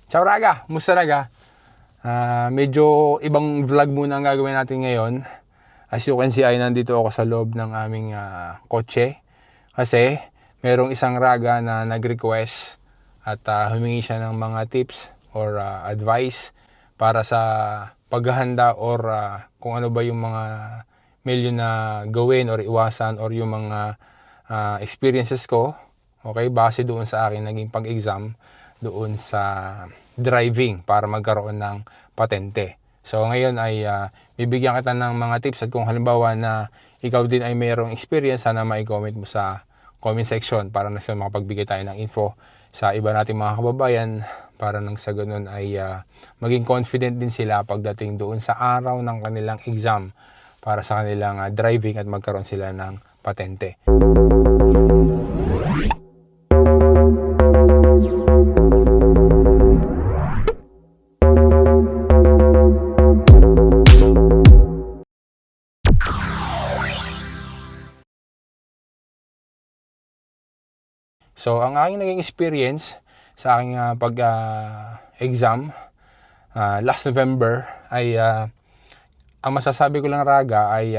Ciao raga, musta raga? Medyo ibang vlog muna ang gagawin natin ngayon. As you can see ay nandito ako sa loob ng aming kotse. Kasi merong isang raga na nag-request at humingi siya ng mga tips or advice para sa paghahanda or kung ano ba yung mga milyo na gawin or iwasan or yung mga experiences ko. Okay, base doon sa akin naging pag-exam doon sa driving para magkaroon ng patente. So ngayon ay bibigyan kita ng mga tips at kung halimbawa na ikaw din ay mayroong experience, sana ma-comment mo sa comment section para na sa makapagbigay tayo ng info sa iba nating mga kababayan para nang sa ganun ay maging confident din sila pagdating doon sa araw ng kanilang exam para sa kanilang driving at magkaroon sila ng patente. So, ang aking naging experience sa aking pag-exam last November ay ang masasabi ko lang raga ay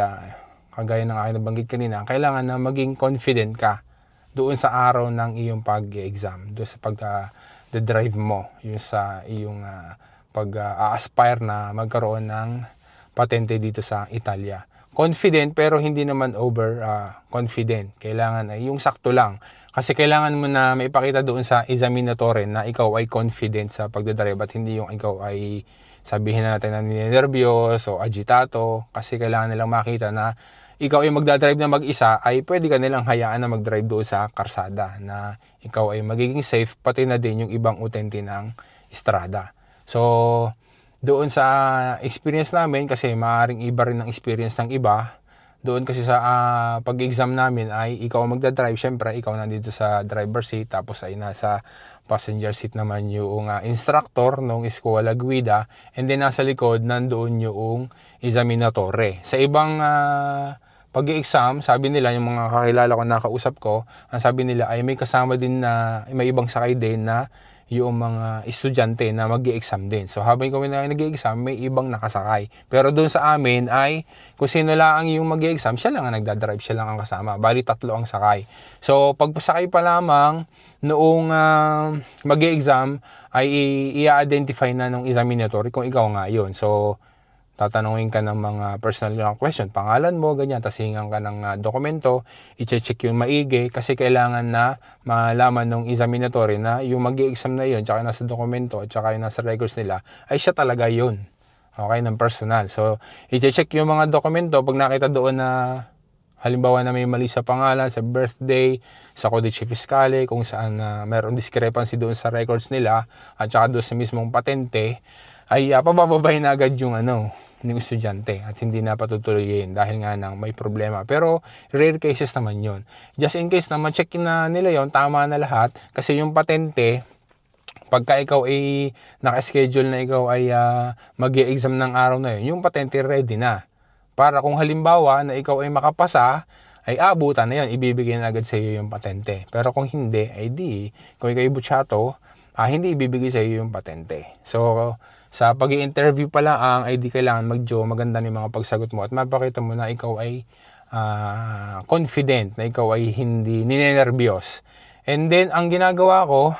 kagaya ng aking nabanggit kanina, kailangan na maging confident ka doon sa araw ng iyong pag-exam, doon sa pag-drive mo, yung sa iyong pag-aspire na magkaroon ng patente dito sa Italia. Confident pero hindi naman over confident. Kailangan ay yung sakto lang. Kasi kailangan mo na maipakita doon sa examinatore na ikaw ay confident sa pagdadrive at hindi yung ikaw ay sabihin na natin na ninenervyos o agitato. Kasi kailangan nilang makita na ikaw ay magdadrive na mag-isa ay pwede ka nilang hayaan na mag-drive doon sa karsada na ikaw ay magiging safe pati na din yung ibang utente ng estrada. So, doon sa experience namin kasi maaaring iba rin ang experience ng iba. Doon kasi sa pag-exam namin ay ikaw ang magdadrive. Siyempre, ikaw nandito sa driver seat tapos ay nasa passenger seat naman yung instructor ng Escuela Guida and then nasa likod nandoon yung examinatore. Sa ibang pag-exam, sabi nila, yung mga kakilala ko nakausap ko, ang sabi nila ay may kasama din na may ibang sakay din na yung mga estudyante na mag-i-exam din. So habang kami na nag-i-exam, may ibang nakasakay. Pero doon sa amin ay kung sino lang yung mag-i-exam, siya lang ang nagdadrive, siya lang ang kasama. Bali 3 ang sakay. So pagpasakay pa lamang noong mag-i-exam ay i-identify na ng examinator kung ikaw nga yun. So tatanungin ka ng mga personal question, pangalan mo, ganyan, tapos hingan ka ng dokumento, i-check yung maigi kasi kailangan na malaman ng examinatory na yung mag-i-exam na yun, tsaka nasa dokumento, tsaka yung nasa records nila, ay siya talaga yun. Okay, ng personal. So, i-check yung mga dokumento, pag nakita doon na halimbawa na may mali sa pangalan, sa birthday, sa codice fiscale, kung saan mayroong discrepancy doon sa records nila, at saka doon sa mismong patente, ay pabababay na agad yung ng estudyante at hindi na patutuloyin dahil nga nang may problema. Pero rare cases naman yon. Just in case naman check na nila yon, tama na lahat kasi yung patente pagka ikaw ay naka-schedule na ikaw ay mag-i-exam ng araw na yun, yung patente ready na. Para kung halimbawa na ikaw ay makapasa, ay abutan na yun, ibibigay na agad sa iyo yung patente. Pero kung hindi, ay di, kung ikaw ay butsato, hindi ibibigay sa iyo yung patente. So, sa pag-i-interview pa lang ay di kailangan maganda ng mga pagsagot mo at mapakita mo na ikaw ay confident, na ikaw ay hindi ninenervyos. And then, ang ginagawa ko,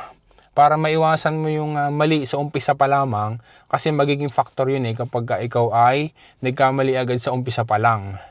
para maiwasan mo yung mali sa umpisa pa lamang, kasi magiging factor yun kapag ikaw ay nagkamali agad sa umpisa pa lang.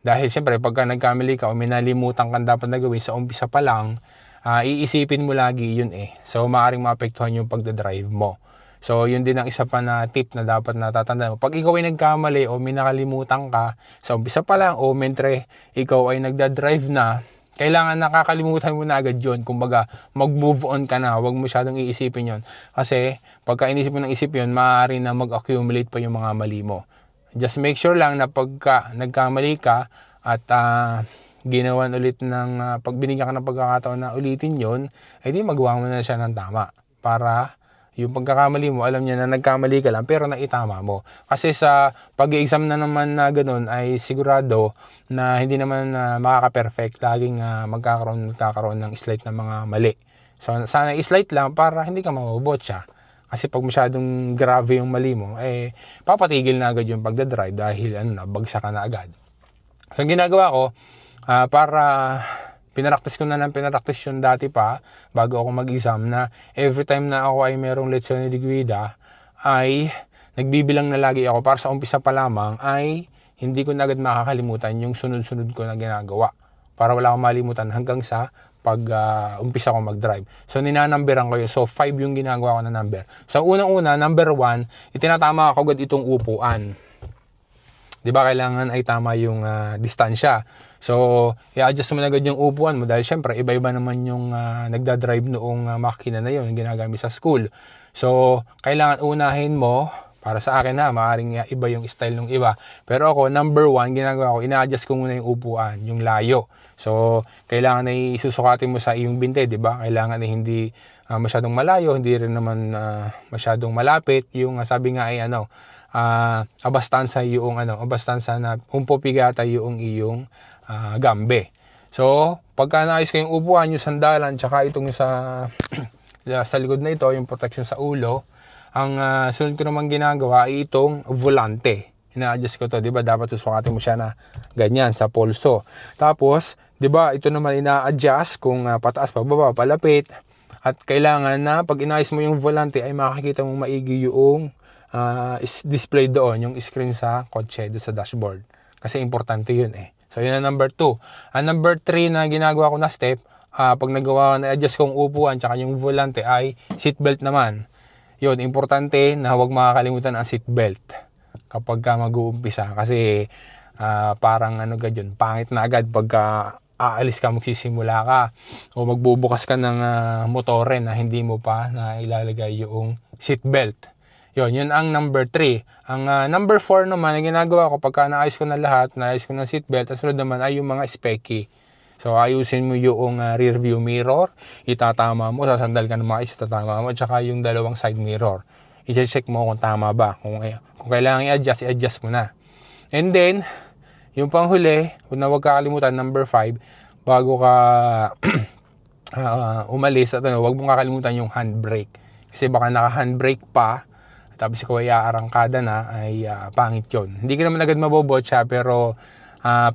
Dahil siyempre, pagka nagkamali ka o minalimutan kang dapat na gawin sa umpisa pa lang, iisipin mo lagi yun So, maaaring maapektuhan yung pagdadrive mo. So, yun din ang isa pa na tip na dapat natatandaan mo. Pag ikaw ay nagkamali o may nakalimutan ka sa umpisa pa lang o mentre ikaw ay nagdadrive na, kailangan nakakalimutan mo na agad yun. Kumbaga, mag-move on ka na. Huwag mo masyadong iisipin yun. Kasi, pagka inisip mo ng isip yun, maaari na mag-accumulate pa yung mga mali mo. Just make sure lang na pagka nagkamali ka at ginawan ulit ng, pag binigyan ka ng pagkakataon na ulitin yun, ay di magawa mo na siya ng tama. Para yung pagkakamali mo, alam niya na nagkamali ka lang pero naitama mo. Kasi sa pag-exam na naman na ganun ay sigurado na hindi naman makaka-perfect. Laging magkakaroon ng slight na mga mali. So sana i-slight lang para hindi ka mabobotsa. Kasi pag masyadong grave yung mali mo, papatigil na agad yung pagdadrive dahil bagsak ka na agad. So, ang ginagawa ko, para pinaractice ko na ng pinaractice yung dati pa, bago ako mag-exam, na every time na ako ay merong leksyon ni Guida, ay nagbibilang na lagi ako para sa umpisa pa lamang ay hindi ko na agad makakalimutan yung sunod-sunod ko na ginagawa. Para wala akong malimutan hanggang sa pag umpisa ko mag-drive. So, ninanumberan ko yun. So, 5 yung ginagawa ko na number. So, unang-una, number 1, itinatama ko agad itong upuan. Di ba, kailangan ay tama yung distansya. So, i-adjust mo na agad yung upuan mo dahil syempre, iba-iba naman yung nagdadrive noong makina na yun, yung ginagamit sa school. So, kailangan unahin mo, para sa akin maaaring iba yung style ng iba. Pero ako, number 1, ginagawa ko, ina-adjust ko muna yung upuan, yung layo. So, kailangan ay susukatin mo sa iyong binte, di ba? Kailangan ay hindi masyadong malayo, hindi rin naman masyadong malapit. Yung sabi nga ay abastansa yung abastansa na umpopigata yung iyong gambe. So, pagka naayos ko yung upuan, yung sandalan, tsaka itong sa likod na ito, yung protection sa ulo, ang sunod ko naman ginagawa ay itong volante. Ina-adjust ko to, 'di ba? Dapat susukatin mo siya na ganyan sa pulso. Tapos, 'di ba, ito naman ina-adjust kung pataas, pababa, palapit. At kailangan na pag inayos mo yung volante ay makikita mo maigi yung display doon, yung screen sa kotse, doon sa dashboard. Kasi importante 'yun eh. So, yun ang number 2. Ang number 3 na ginagawa ko na step, pag na-adjust kong upuan tsaka yung volante ay seatbelt naman. Yun, importante na huwag makakalimutan ang seatbelt kapag ka mag-uumpisa. Kasi parang yun, pangit na agad pagka aalis ka, magsisimula ka o magbubukas ka ng motore na hindi mo pa na ilalagay yung seatbelt. Yun ang number 3. Ang number 4 naman, ang ginagawa ko pagka naayos ko na lahat, naayos ko ng seatbelt, at sunod naman ay yung mga specky. So, ayusin mo yung rear view mirror, itatama mo, sasandal ka ng maayos, itatama mo, at saka yung dalawang side mirror. I-check mo kung tama ba. Kung kailangan i-adjust mo na. And then, yung panghuli, huwag kakalimutan, number 5, bago ka umalis, at huwag mong kakalimutan yung handbrake. Kasi baka naka-handbrake pa, tapos ikaw ay aarangkada na, ay pangit yun. Hindi ka naman agad mabobotsa, pero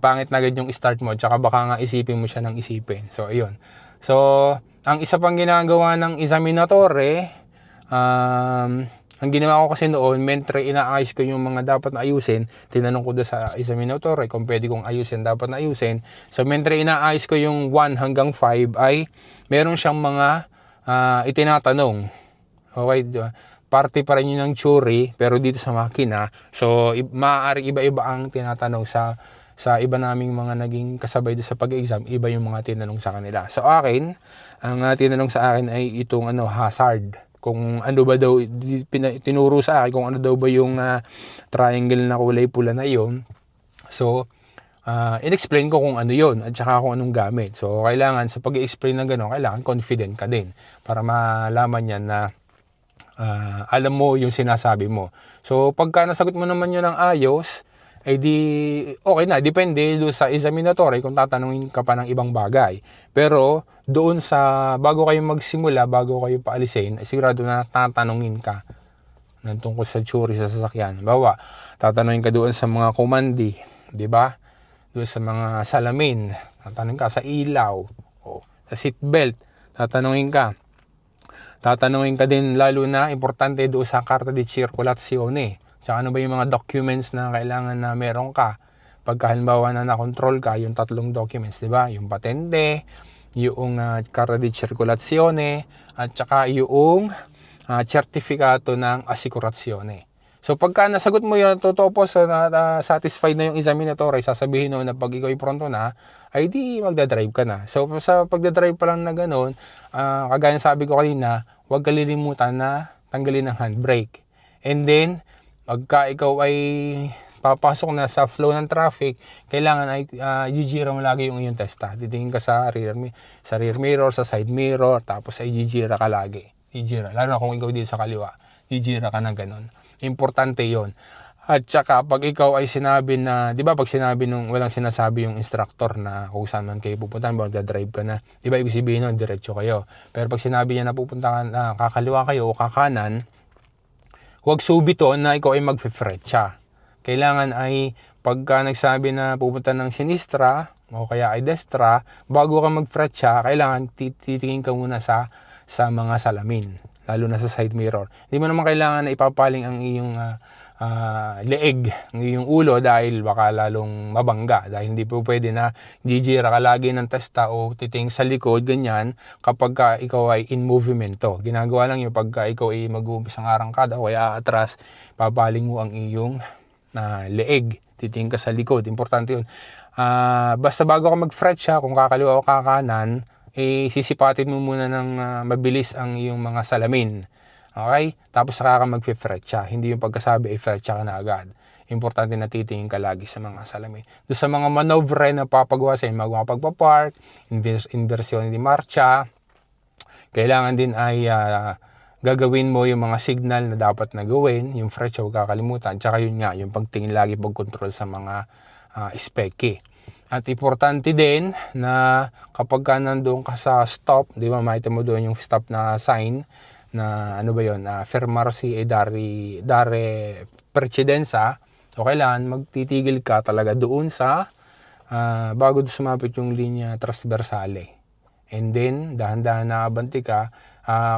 pangit na agad yung start mo, tsaka baka nga isipin mo siya ng isipin. So, ayun. So, ang isa pang ginagawa ng examinatore, ang ginawa ko kasi noon, mentre inaayos ko yung mga dapat na ayusin, tinanong ko doon sa examinatore kung pwede kong ayusin, dapat na ayusin. So, mentre inaayos ko yung 1 hanggang 5 ay meron siyang mga itinatanong. Okay, parte pa rin yun ng theory, pero dito sa makina, so maaaring iba-iba ang tinatanong sa iba naming mga naging kasabay doon sa pag-exam, iba yung mga tinanong sa kanila. So akin, ang tinanong sa akin ay itong hazard. Kung ano ba daw, tinuro sa akin kung ano daw ba yung triangle na kulay pula na yun. So, in-explain ko kung ano yun at saka kung anong gamit. So, kailangan sa pag-i-explain ng gano'n, kailangan confident ka din para malaman yan na alam mo yung sinasabi mo. So, pagka nasagot mo naman yun ng ayos, ay di okay na, depende doon sa examinatory kung tatanungin ka pa ng ibang bagay. Pero doon sa bago kayo magsimula, bago kayo paalisin, ay sigurado na tatanungin ka ng tungkol sa theory sa sasakyan. Bawa, tatanungin ka doon sa mga komandi, di ba? Doon sa mga salamin, tatanungin ka sa ilaw, o sa seatbelt, tatanungin ka. Tatanungin ka din lalo na importante doon sa karta di circolazione. Tsaka ano ba yung mga documents na kailangan na meron ka. Pagka halimbawa na na-control ka, yung 3 documents, di ba? Yung patente, yung carta di circolazione, at saka yung certificato ng assicurazione. So pagka nasagot mo yun, totoo po, satisfied na yung examinatore, sasabihin nun na pag ikaw ay pronto na, ay di magdadrive ka na. So sa pagdadrive pa lang na ganun, kagaya sabi ko kanina, huwag kalilimutan na tanggalin ang handbrake. And then, pagka ikaw ay papasok na sa flow ng traffic, kailangan ay gigira mo lagi yung iyong testa. Titingin ka sa rear mirror, sa side mirror, tapos ay gigira ka lagi. Gigira. Lalo na kung ikaw dito sa kaliwa, gigira ka na ganun. Importante yon. At saka pag ikaw ay sinabi na, di ba pag sinabi nung walang sinasabi yung instructor na kung saan man kayo pupuntahan, magdadrive ka na, di ba ibig sabihin nun, diretso kayo. Pero pag sinabi niya na pupunta ka na kakaliwa kayo o kakanan, huwag subito na ikaw ay magfe-fretcha. Kailangan ay pagka nagsabi na pupunta ng sinistra o kaya ay destra, bago ka mag-fretcha, kailangan titingin ka muna sa mga salamin, lalo na sa side mirror. Hindi mo naman kailangan na ipapaling ang iyong leeg, ang iyong ulo dahil baka lalong mabangga. Dahil hindi po pwede na jijira ka lagi ng testa o titing sa likod, ganyan, kapag ka ikaw ay in movimento. Ginagawa lang yung pagka ikaw ay mag-uumpisa ng arangkada o kaya atras, papaling mo ang iyong leeg, titingin ka sa likod. Importante yun. Basta bago ka mag-fretcha, kung kakaliwa o kakanan, sisipatin mo muna ng mabilis ang iyong mga salamin. Okay? Tapos saka ka mag-fretcha. Hindi yung pagkasabi ay fretcha ka na agad. Importante na titingin ka lagi sa mga salamin. Doon sa mga maneuver na papagawa sa inyo, magpagpapark, inversión de marcha, kailangan din ay gagawin mo yung mga signal na dapat na gawin, yung fretcha huwag kakalimutan, tsaka yun nga, yung pagtingin lagi, pag-control sa mga speke. At importante din na kapag ka nandun ka sa stop, di ba, makita mo doon yung stop na sign, na ano ba yun, fermarsi e dare precedenza, o kailangan magtitigil ka talaga doon sa bago sumapit yung linya transversale. And then, dahan-dahan na abanti ka,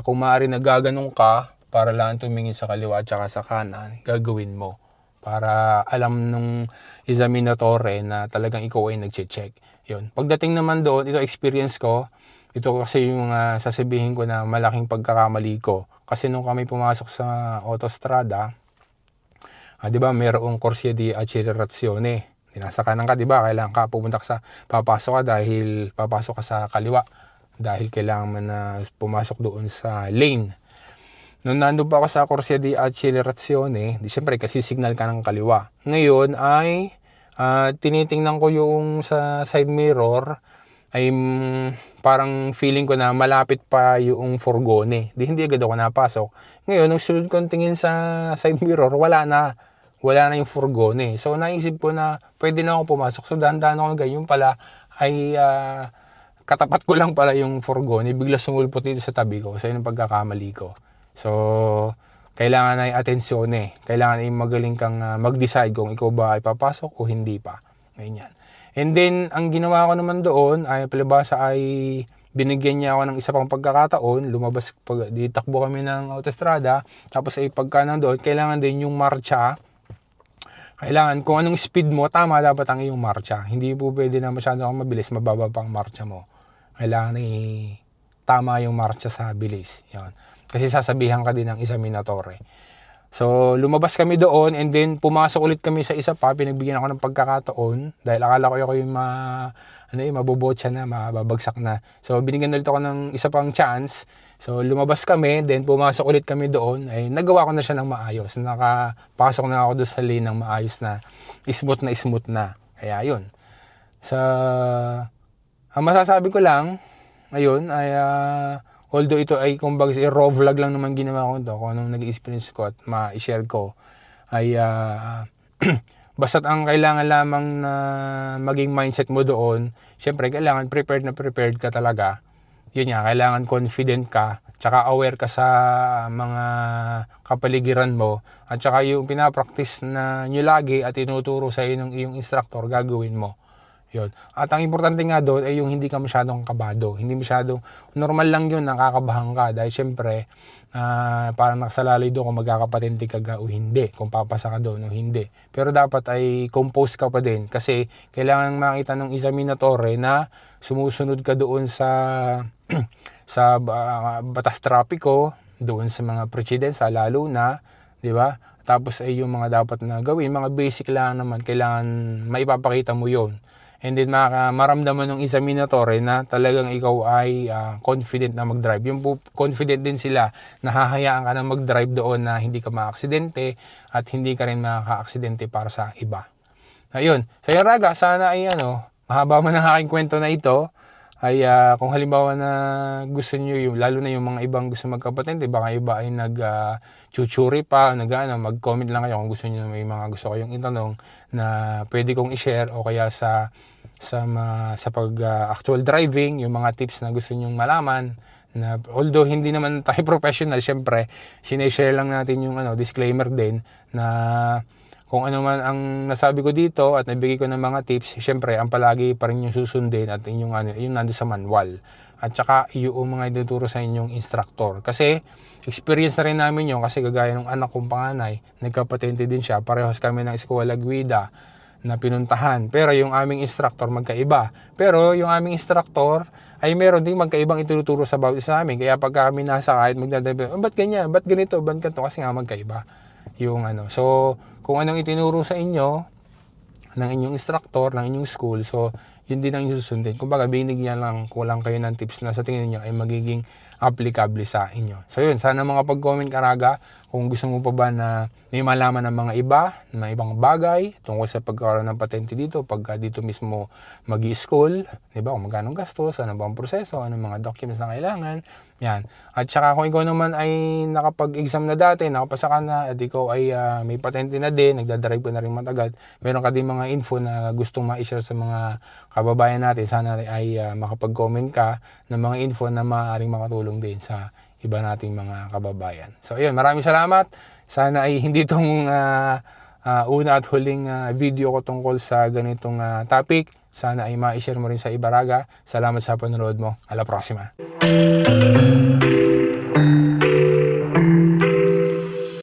kung maaari nagaganong ka, para lang tumingin sa kaliwa at saka sa kanan, gagawin mo. Para alam nung examinatore na talagang ikaw ay nag-check. Yun. Pagdating naman doon, ito experience ko, ito kasi yung sasabihin ko na malaking pagkakamali ko. Kasi nung kami pumasok sa autostrada, di ba, mayroong corsia di accelerazione. Nasa kanan ka, di ba, kailangan ka pupunta ka papasok ka dahil papasok ka sa kaliwa. Dahil kailangan man na pumasok doon sa lane. Nung nandun pa ako sa corsia di accelerazione, siyempre kasi signal ka ng kaliwa. Ngayon ay tinitingnan ko yung sa side mirror, ay parang feeling ko na malapit pa yung furgone. Hindi agad ako napasok. Ngayon, nung sunod kong tingin sa side mirror, wala na yung furgone. So, naisip ko na pwede na ako pumasok. So, dahan-dahan ako ganyan pala ay katapat ko lang pala yung furgone. Bigla sumulpot dito sa tabi ko. So, yun ang pagkakamali ko. So, kailangan ay atensyon Kailangan ay magaling kang mag-decide kung ikaw ba ay papasok o hindi pa. Ganyan. And then, ang ginawa ko naman doon ay palibasa ay binigyan niya ako ng isa pang pagkakataon. Lumabas, takbo kami ng autostrada. Tapos ay pagka nandoon, kailangan din yung marcha. Kailangan kung anong speed mo, tama dapat ang iyong marcha. Hindi po pwede na masyado kang mabilis, mababa pang marcha mo. Kailangan tama yung marcha sa bilis. Yan. Kasi sasabihan ka din ng examinatore. So, lumabas kami doon and then pumasok ulit kami sa isa pa. Pinagbigyan ako ng pagkakataon dahil akala ko yung mabobotsa na, mababagsak na. So, binigyan ulit ako ng isa pang chance. So, lumabas kami, then pumasok ulit kami doon. Ay, nagawa ko na siya ng maayos. Nakapasok na ako doon sa lane ng maayos na smooth na. Kaya yun. Ang masasabi ko lang, ayun, ay although ito ay kumbaga raw vlog lang naman ginawa ko ito, kung anong nag-experience ko at ma-share ko, ay basta't ang kailangan lamang na maging mindset mo doon, syempre kailangan prepared ka talaga. Yun nga, kailangan confident ka, tsaka aware ka sa mga kapaligiran mo, at tsaka yung pinapractice na nyo lagi at tinuturo sa iyo ng iyong instructor, gagawin mo. Yun. At ang importante nga doon ay yung hindi ka masyadong kabado. Hindi masyadong, normal lang yun, nakakabahan ka. Dahil syempre, parang nakasalalay doon kung magkakapatente ka o hindi. Kung papasa ka doon o hindi. Pero dapat ay compose ka pa din. Kasi kailangan makita ng examinatore na sumusunod ka doon sa batas trapiko, doon sa mga presidensa, lalo na, di ba? Tapos ay yung mga dapat na gawin, mga basic lang naman, kailangan maipapakita mo yon. And then maramdaman ng examinatore na talagang ikaw ay confident na mag-drive. Yung confident din sila na hahayaan ka na mag-drive doon na hindi ka ma-aksidente at hindi ka rin makaka-aksidente para sa iba. Ayun. So yun Raga, sana ay mahaba man ang aking kwento na ito. Ay kung halimbawa na gusto niyo yung, lalo na yung mga ibang gusto magkapatente, baka iba ay nag-chuchuri pa, mag-comment lang kayo kung gusto niyo, may mga gusto kayong itanong na pwede kong i-share o kaya sa pag actual driving, yung mga tips na gusto niyo malaman na although hindi naman tayo professional, syempre sineshare lang natin yung disclaimer din na kung ano man ang nasabi ko dito at nabigay ko ng mga tips, syempre ang palagi pa rin yung susundin at yung nando sa manual. At saka yung mga ituturo sa inyong instructor. Kasi experience na rin namin yun, kasi kagaya ng anak kong panganay, nagkapatente din siya, parehas kami ng Eskwela Guida na pinuntahan. Pero yung aming instructor magkaiba. Pero yung aming instructor ay meron ding magkaibang ituturo sa bawat isa namin. Kaya pag kami nasa kahit magdadrive, ba't ganyan, ba't ganito, ba't ganito, kasi nga magkaiba yung So kung anong itinuro sa inyo ng inyong instructor, ng inyong school, so yun din ang susundin. Kumbaga, binigyan lang kulang kayo ng tips na sa tingin niyo ay magiging applicable sa inyo. So yun, sana mga pag-comment ka Raga, kung gusto mo pa ba na may malaman ng mga ibang bagay tungkol sa pagkakaroon ng patente dito, pagka dito mismo mag-i-school, di ba, kung magkano gastos, ano ba ang proseso, ano mga documents na kailangan, yan. At saka kung ikaw naman ay nakapag-exam na dati, nakapasa ka na, at ikaw ay may patente na din, nagdadrive ka na rin matagal, meron ka din mga info na gustong ma-share sa mga kababayan natin, sana ay makapag-comment ka ng mga info na maaaring makatulong din sa iba nating mga kababayan. So ayun, maraming salamat. Sana ay hindi itong una at huling video ko tungkol sa ganitong topic. Sana ay ma-share mo rin sa iba Raga. Salamat sa panonood mo. A la próxima.